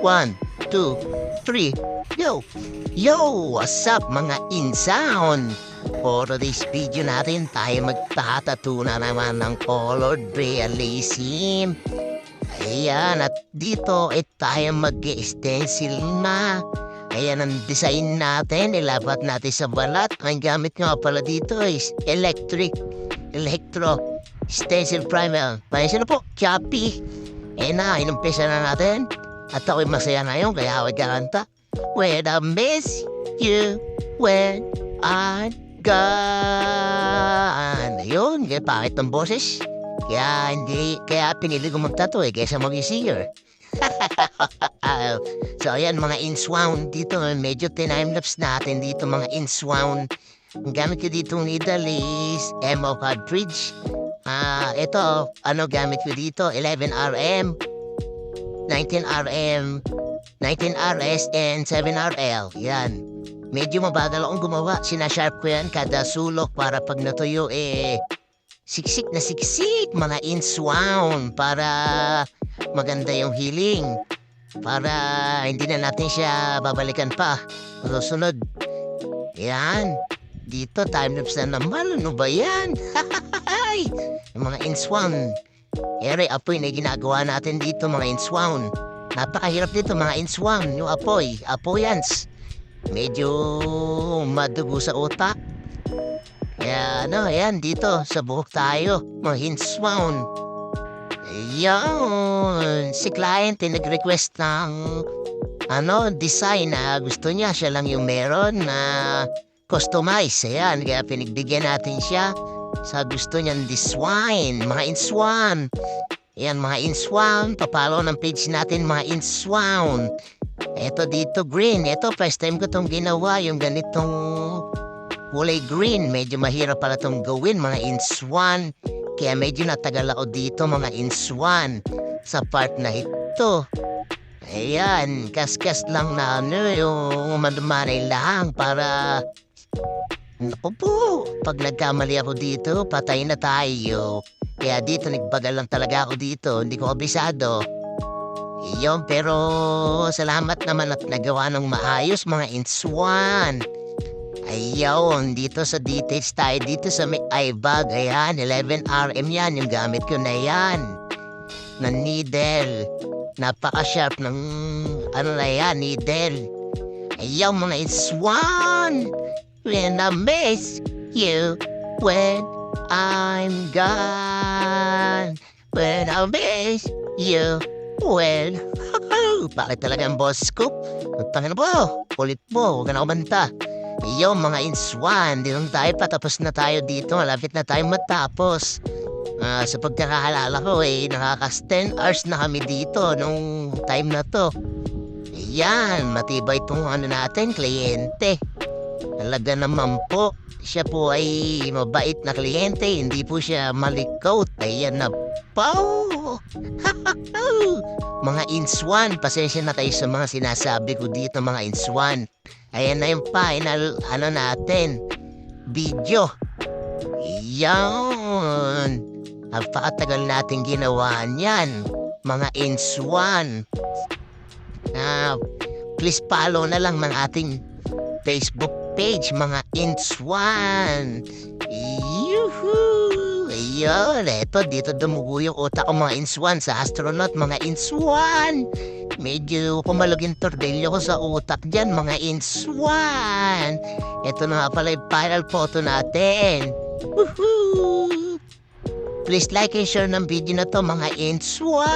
1, 2, 3, go! Yo! What's up mga insound? For today's video natin, tayo magtatattoo na naman ng colored realism. Ayan, at dito tayo mag-stencil na. Ayan ang design natin, ilapat natin sa balat. Ang gamit nga pala dito is electro stencil primer. Pasensya na po, choppy. Ayan na, inumpisa na natin. At ako'y masaya ngayon, kaya ako'y kakanta. When I miss you, when I'm gone. Ayun, kaya pangit ng boses. Kaya pinili ko magtato kaysa mag-singer. So ayan mga inswound dito, medyo time-lapse natin dito mga inswound. Ang gamit ko dito needle is MO cartridge. Ito, gamit ko dito, 11RM, 19RM, 19RS, and 7RL. Yan. Medyo mabagal akong gumawa. Sinasharp ko yan kada sulok para pag natuyo, siksik na siksik, mga inswound, para maganda yung healing. Para hindi na natin siya babalikan pa. Susunod. Yan. Dito, time-lapse na naman. Ano ba yan? Yung mga inswound. Apoy na ginagawa natin dito, mga inswound. Napakahirap dito, mga inswound. Yung apoyans. Medyo madugo sa utak. Kaya ayan, dito, sa buhok tayo, mga inswound. Ayan, si client nag-request ng design na gusto niya, siya lang yung meron na customize. Ayan, kaya pinagbigyan natin siya sa gusto niyang design, mga inswound. Ayan, mga inswound, papalo ng page natin, mga inswound. Eto dito, green. Eto, first time ko itong ginawa, yung ganitong kulay green. Medyo mahirap pala itong gawin, mga inswound. Kaya medyo natagal ako dito, mga inswound, sa part na ito. Ayan, kaskas lang na yung madumanay lang para... Naku po, pag nagkamali ako dito, patay na tayo. Kaya dito, nagbagal lang talaga ako dito, hindi ko kabisado. Iyon, pero salamat naman at nagawa ng maayos, mga inswound. Ayun, dito sa details tayo, dito sa may eye bag, ayan, 11RM yan, yung gamit ko na yan. Na needle, napaka-sharp ng, needle. Ayun, mga inswound. When I miss you, when I'm gone. When I miss you, when... Bakit talaga ang boss ko? Tangina po, ulit mo, huwag ka na kumanta. Iyo mga inswound, di lang tayo patapos na tayo dito, malapit na tayo matapos. Sa pagkakahalala ko nakakas 10 hours na kami dito nung time na to. Ayan, matibay itong natin, kliyente. Talaga naman po, siya po ay mabait na kliyente, hindi po siya malikot. Ayan na po. Mga inswound, pasensya na kayo sa mga sinasabi ko dito, mga inswound. Ayan na yung final, natin, video. Ayan. Napakatagal natin ginawa niyan, mga inswound. Please follow na lang ng ating Facebook page, mga inswound. Yuhuu! Ayun, eto, dito dumugo yung utak ko, mga inswound, sa astronaut, mga inswound. Medyo pumalog yung tornilyo ko sa utak dyan, mga inswound. Ito na nga pala yung final photo natin. Woohoo! Please like and share ng video na to, mga inswound.